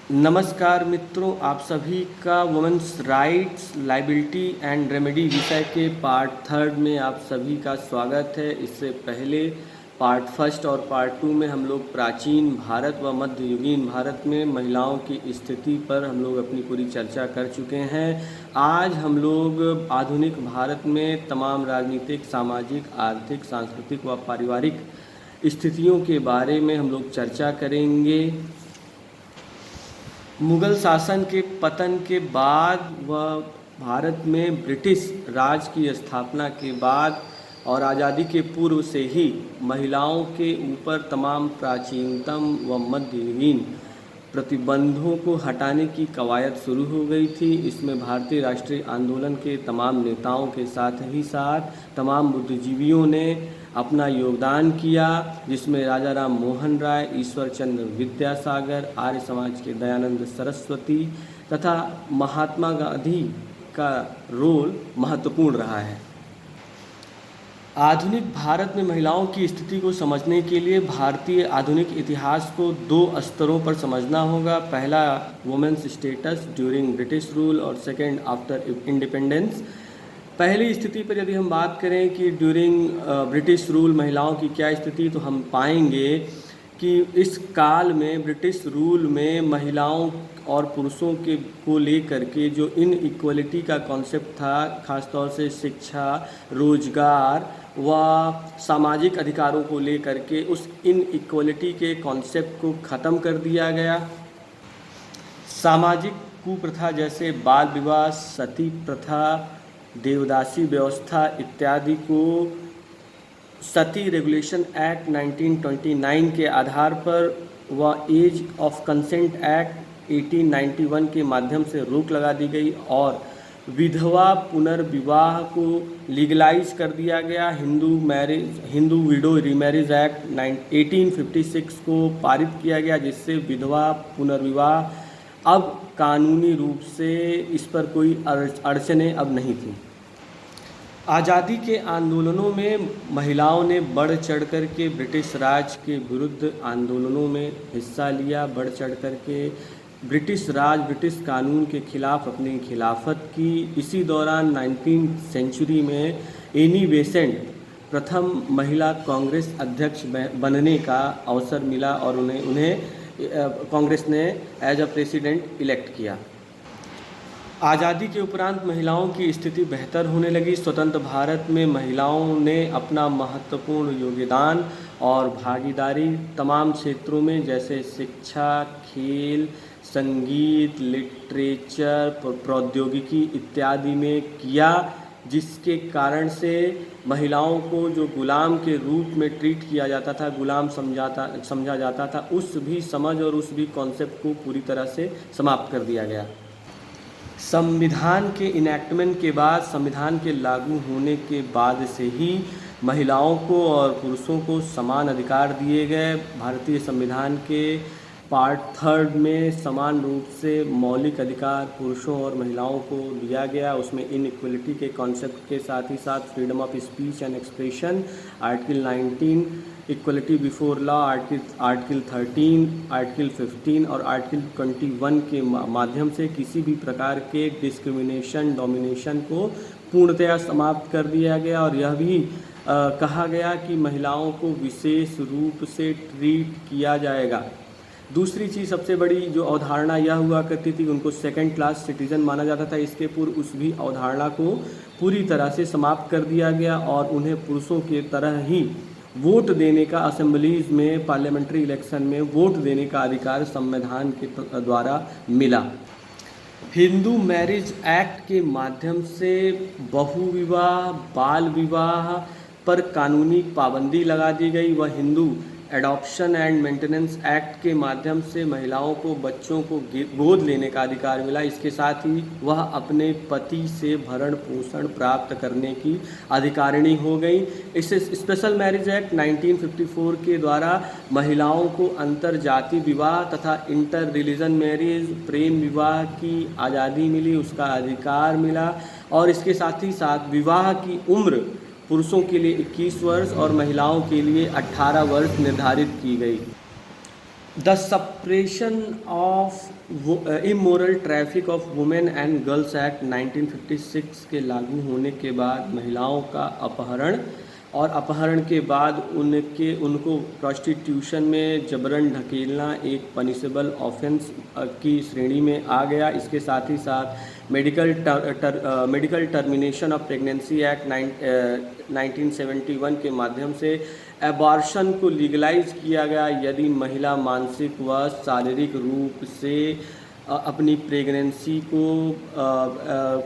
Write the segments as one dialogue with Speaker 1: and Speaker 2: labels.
Speaker 1: नमस्कार मित्रों, आप सभी का women's rights liability and remedy विषय के पार्ट थर्ड में आप सभी का स्वागत है। इससे पहले पार्ट फर्स्ट और पार्ट टू में हम लोग प्राचीन भारत व मध्ययुगीन भारत में महिलाओं की स्थिति पर हम लोग अपनी पूरी चर्चा कर चुके हैं। आज हम लोग आधुनिक भारत में तमाम राजनीतिक, सामाजिक, आर्थिक, सांस्कृतिक व पारिवारिक स्थितियों के बारे में हम लोग चर्चा करेंगे। मुग़ल शासन के पतन के बाद व भारत में ब्रिटिश राज की स्थापना के बाद और आज़ादी के पूर्व से ही महिलाओं के ऊपर तमाम प्राचीनतम व मध्ययुगीन प्रतिबंधों को हटाने की कवायद शुरू हो गई थी। इसमें भारतीय राष्ट्रीय आंदोलन के तमाम नेताओं के साथ ही साथ तमाम बुद्धिजीवियों ने अपना योगदान किया, जिसमें राजा राम मोहन राय, ईश्वर चंद्र विद्यासागर, आर्य समाज के दयानंद सरस्वती तथा महात्मा गांधी का रोल महत्वपूर्ण रहा है। आधुनिक भारत में महिलाओं की स्थिति को समझने के लिए भारतीय आधुनिक इतिहास को दो स्तरों पर समझना होगा। पहला, women's status during British rule और सेकंड, आफ्टर इंडिपेंडेंस। पहली स्थिति पर यदि हम बात करें कि ड्यूरिंग ब्रिटिश रूल महिलाओं की क्या स्थिति, तो हम पाएंगे कि इस काल में ब्रिटिश रूल में महिलाओं और पुरुषों के को लेकर के जो इनइक्वलिटी का कॉन्सेप्ट था, ख़ासतौर से शिक्षा, रोजगार व सामाजिक अधिकारों को लेकर के उस इनइक्वलिटी के कॉन्सेप्ट को ख़त्म कर दिया गया। सामाजिक कुप्रथा जैसे बाल विवाह, सती प्रथा, देवदासी व्यवस्था इत्यादि को सती रेगुलेशन एक्ट 1929 के आधार पर व एज ऑफ कंसेंट एक्ट 1891 के माध्यम से रोक लगा दी गई और विधवा पुनर्विवाह को लीगलाइज कर दिया गया। हिंदू विडो रीमैरिज एक्ट 1856 को पारित किया गया, जिससे विधवा पुनर्विवाह अब कानूनी रूप से इस पर कोई अड़चनें अब नहीं थी। आज़ादी के आंदोलनों में महिलाओं ने बढ़ चढ़ कर के ब्रिटिश राज के विरुद्ध आंदोलनों में हिस्सा लिया। बढ़ चढ़ कर के ब्रिटिश राज, ब्रिटिश कानून के खिलाफ अपनी खिलाफत की। इसी दौरान 19वीं सेंचुरी में एनी बेसेंट प्रथम महिला कांग्रेस अध्यक्ष बनने का अवसर मिला और उन्हें कांग्रेस ने एज अ प्रेसिडेंट इलेक्ट किया। आज़ादी के उपरांत महिलाओं की स्थिति बेहतर होने लगी। स्वतंत्र भारत में महिलाओं ने अपना महत्वपूर्ण योगदान और भागीदारी तमाम क्षेत्रों में, जैसे शिक्षा, खेल, संगीत, लिटरेचर, प्रौद्योगिकी इत्यादि में किया, जिसके कारण से महिलाओं को जो गुलाम के रूप में ट्रीट किया जाता था, गुलाम समझा जाता था, उस भी समझ और उस भी कॉन्सेप्ट को पूरी तरह से समाप्त कर दिया गया। संविधान के इनैक्टमेंट के बाद, संविधान के लागू होने के बाद से ही महिलाओं को और पुरुषों को समान अधिकार दिए गए। भारतीय संविधान के पार्ट थर्ड में समान रूप से मौलिक अधिकार पुरुषों और महिलाओं को दिया गया। उसमें इनइक्वलिटी के कॉन्सेप्ट के साथ ही साथ freedom of speech and expression, article 19, equality before law, article 13, article 15 और आर्टिकल 21 के माध्यम से किसी भी प्रकार के डिस्क्रिमिनेशन, डोमिनेशन को पूर्णतया समाप्त कर दिया गया। और यह भी कहा गया कि महिलाओं को विशेष रूप से ट्रीट किया जाएगा। दूसरी चीज़, सबसे बड़ी जो अवधारणा यह हुआ करती थी, उनको सेकंड क्लास सिटीज़न माना जाता था। इसके पूर्व उस भी अवधारणा को पूरी तरह से समाप्त कर दिया गया और उन्हें पुरुषों की तरह ही वोट देने का, असेंबलीज में, पार्लियामेंट्री इलेक्शन में वोट देने का अधिकार संविधान के द्वारा मिला। हिंदू मैरिज एक्ट के माध्यम से बहुविवाह, बाल विवाह पर कानूनी पाबंदी लगा दी गई। वह Hindu adoption and maintenance act के माध्यम से महिलाओं को बच्चों को गोद लेने का अधिकार मिला। इसके साथ ही वह अपने पति से भरण पोषण प्राप्त करने की अधिकारिणी हो गई। इसे स्पेशल मैरिज एक्ट 1954 के द्वारा महिलाओं को अंतर जाति विवाह तथा इंटर रिलीजन मैरिज, प्रेम विवाह की आज़ादी मिली, उसका अधिकार मिला। और इसके साथ ही साथ विवाह की उम्र पुरुषों के लिए 21 वर्ष और महिलाओं के लिए 18 वर्ष निर्धारित की गई। The suppression of immoral traffic of women and girls act 1956 के लागू होने के बाद महिलाओं का अपहरण और अपहरण के बाद उनको प्रोस्टिट्यूशन में जबरन ढकेलना एक पनिशेबल ऑफेंस की श्रेणी में आ गया। इसके साथ ही साथ medical termination of pregnancy act 1971 के माध्यम से एबॉर्शन को लीगलाइज किया गया यदि महिला मानसिक व शारीरिक रूप से अपनी प्रेगनेंसी को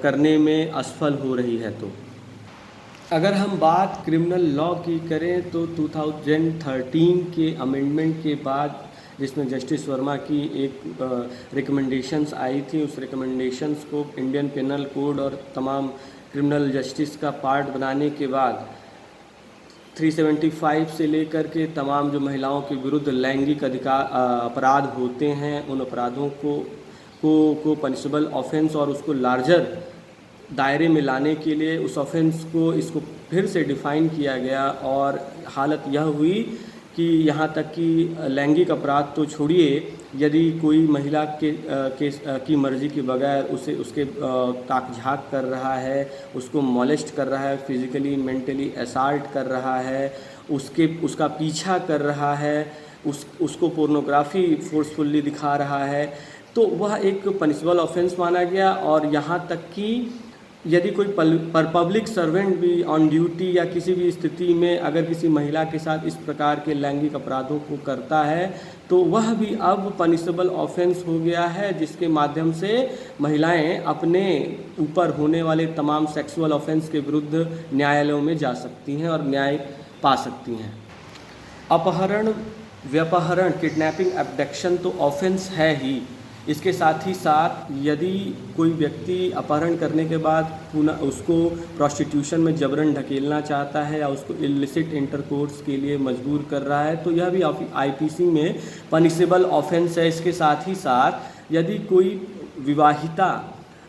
Speaker 1: करने में असफल हो रही है। तो अगर हम बात क्रिमिनल लॉ की करें तो 2013 के अमेंडमेंट के बाद, जिसमें जस्टिस वर्मा की एक रिकमेंडेशंस आई थी, उस रिकमेंडेशंस को इंडियन पेनल कोड और तमाम क्रिमिनल जस्टिस का पार्ट बनाने के बाद 375 से लेकर के तमाम जो महिलाओं के विरुद्ध लैंगिक अपराध होते हैं, उन अपराधों को पनिशेबल ऑफेंस और उसको लार्जर दायरे में लाने के लिए उस ऑफेंस को इसको फिर से डिफ़ाइन किया गया। और हालत यह हुई कि यहाँ तक कि लैंगिक अपराध तो छोड़िए, यदि कोई महिला की मर्ज़ी के बगैर उसके ताक झाँक कर रहा है, उसको मॉलेस्ट कर रहा है, फिज़िकली मेंटली असॉल्ट कर रहा है, उसका पीछा कर रहा है, उसको पोर्नोग्राफी फोर्सफुल्ली दिखा रहा है, तो वह एक पनिशेबल ऑफेंस माना गया। और यहाँ तक कि यदि कोई पब्लिक सर्वेंट भी ऑन ड्यूटी या किसी भी स्थिति में अगर किसी महिला के साथ इस प्रकार के लैंगिक अपराधों को करता है तो वह भी अब पनिशेबल ऑफेंस हो गया है, जिसके माध्यम से महिलाएं अपने ऊपर होने वाले तमाम सेक्सुअल ऑफेंस के विरुद्ध न्यायालयों में जा सकती हैं और न्याय पा सकती हैं। अपहरण, व्यपहरण, किडनैपिंग, एब्डक्शन तो ऑफेंस है ही। इसके साथ ही साथ यदि कोई व्यक्ति अपहरण करने के बाद पुनः उसको प्रोस्टिट्यूशन में जबरन ढकेलना चाहता है या उसको इलिसिट इंटरकोर्स के लिए मजबूर कर रहा है तो यह भी आईपीसी में पनिशेबल ऑफेंस है। इसके साथ ही साथ यदि कोई विवाहिता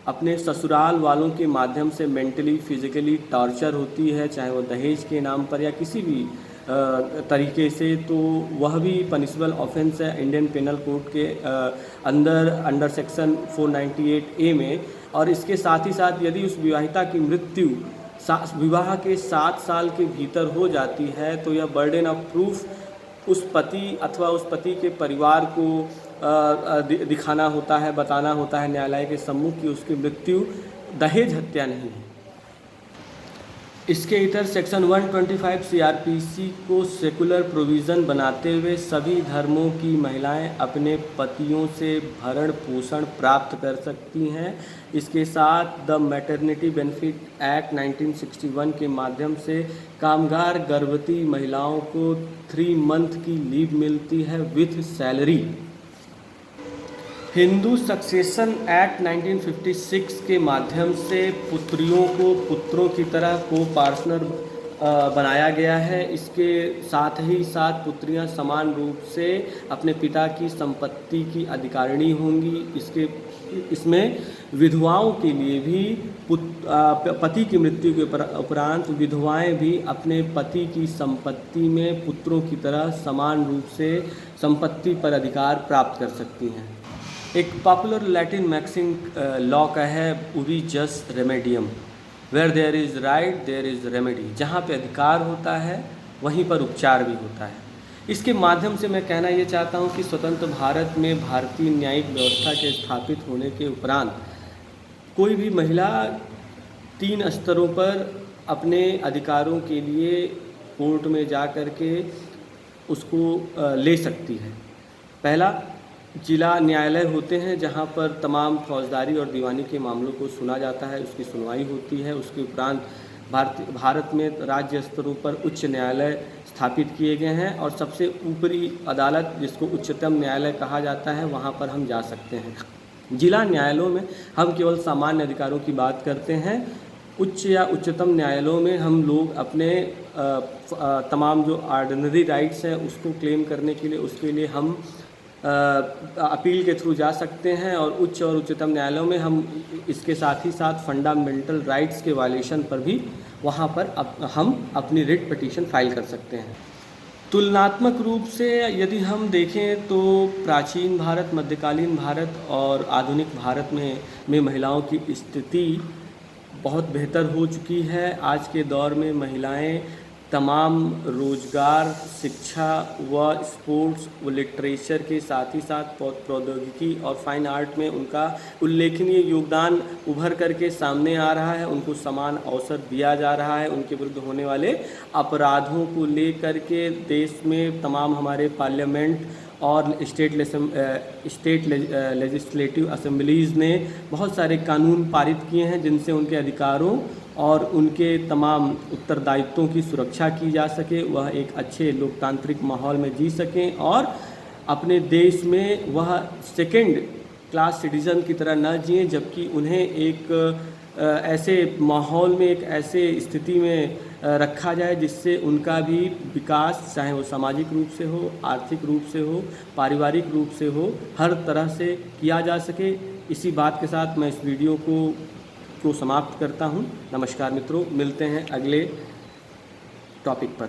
Speaker 1: अपने ससुराल वालों के माध्यम से मेंटली फिजिकली टॉर्चर होती है, चाहे वो दहेज के नाम पर या किसी भी तरीके से, तो वह भी पनिशेबल ऑफेंस है इंडियन पेनल कोड के अंडर सेक्शन 498A में। और इसके साथ ही साथ यदि उस विवाहिता की मृत्यु विवाह के 7 साल के भीतर हो जाती है तो यह बर्डन ऑफ प्रूफ उस पति अथवा उस पति के परिवार को दिखाना होता है, बताना होता है न्यायालय के सम्मुख कि उसकी मृत्यु दहेज हत्या नहीं है। इसके इतर सेक्शन 125 सीआरपीसी को सेकुलर प्रोविज़न बनाते हुए सभी धर्मों की महिलाएं अपने पतियों से भरण पोषण प्राप्त कर सकती हैं। इसके साथ द मैटरनिटी बेनिफिट एक्ट 1961 के माध्यम से कामगार गर्भवती महिलाओं को 3 मंथ की लीव मिलती है with salary. Hindu succession act 1956 के माध्यम से पुत्रियों को पुत्रों की तरह को पार्टनर बनाया गया है। इसके साथ ही साथ पुत्रियां समान रूप से अपने पिता की संपत्ति की अधिकारिणी होंगी। इसमें विधवाओं के लिए भी पति की मृत्यु के उपरांत विधवाएं भी अपने पति की संपत्ति में पुत्रों की तरह समान रूप से संपत्ति पर अधिकार प्राप्त कर सकती हैं। एक पॉपुलर लैटिन मैक्सिम लॉ का है उरी जस रेमेडियम, where there is right there is remedy. जहाँ पे अधिकार होता है वहीं पर उपचार भी होता है। इसके माध्यम से मैं कहना ये चाहता हूँ कि स्वतंत्र भारत में भारतीय न्यायिक व्यवस्था के स्थापित होने के उपरांत कोई भी महिला 3 स्तरों पर अपने अधिकारों के लिए कोर्ट में जा कर के उसको ले सकती है। पहला, जिला न्यायालय होते हैं जहां पर तमाम फौजदारी और दीवानी के मामलों को सुना जाता है, उसकी सुनवाई होती है। उसके उपरांत भारत में राज्य स्तरों पर उच्च न्यायालय स्थापित किए गए हैं और सबसे ऊपरी अदालत जिसको उच्चतम न्यायालय कहा जाता है वहां पर हम जा सकते हैं। जिला न्यायालयों में हम केवल सामान्य अधिकारों की बात करते हैं। उच्च या उच्चतम न्यायालयों में हम लोग अपने तमाम जो ऑर्डिनरी राइट्स हैं उसको क्लेम करने के लिए उसके लिए हम अपील के थ्रू जा सकते हैं। और उच्च और उच्चतम न्यायालयों में हम इसके साथ ही साथ फंडामेंटल राइट्स के वायलेशन पर भी वहाँ पर हम अपनी रिट पिटीशन फाइल कर सकते हैं। तुलनात्मक रूप से यदि हम देखें तो प्राचीन भारत, मध्यकालीन भारत और आधुनिक भारत में महिलाओं की स्थिति बहुत बेहतर हो चुकी है। आज के दौर में महिलाएं तमाम रोजगार, शिक्षा व स्पोर्ट्स व लिटरेचर के साथ ही साथ प्रौद्योगिकी और फाइन आर्ट में उनका उल्लेखनीय योगदान उभर करके सामने आ रहा है। उनको समान अवसर दिया जा रहा है। उनके विरुद्ध होने वाले अपराधों को लेकर के देश में तमाम हमारे पार्लियामेंट और स्टेट लेजिस्लेटिव असेंबलीज़ ने बहुत सारे कानून पारित किए हैं जिनसे उनके अधिकारों और उनके तमाम उत्तरदायित्वों की सुरक्षा की जा सके, वह एक अच्छे लोकतांत्रिक माहौल में जी सकें और अपने देश में वह सेकंड क्लास सिटीज़न की तरह न जिएं, जबकि उन्हें एक ऐसे माहौल में, एक ऐसे स्थिति में रखा जाए जिससे उनका भी विकास, चाहे वो सामाजिक रूप से हो, आर्थिक रूप से हो, पारिवारिक रूप से हो, हर तरह से किया जा सके। इसी बात के साथ मैं इस वीडियो को समाप्त करता हूं। नमस्कार मित्रों, मिलते हैं अगले टॉपिक पर।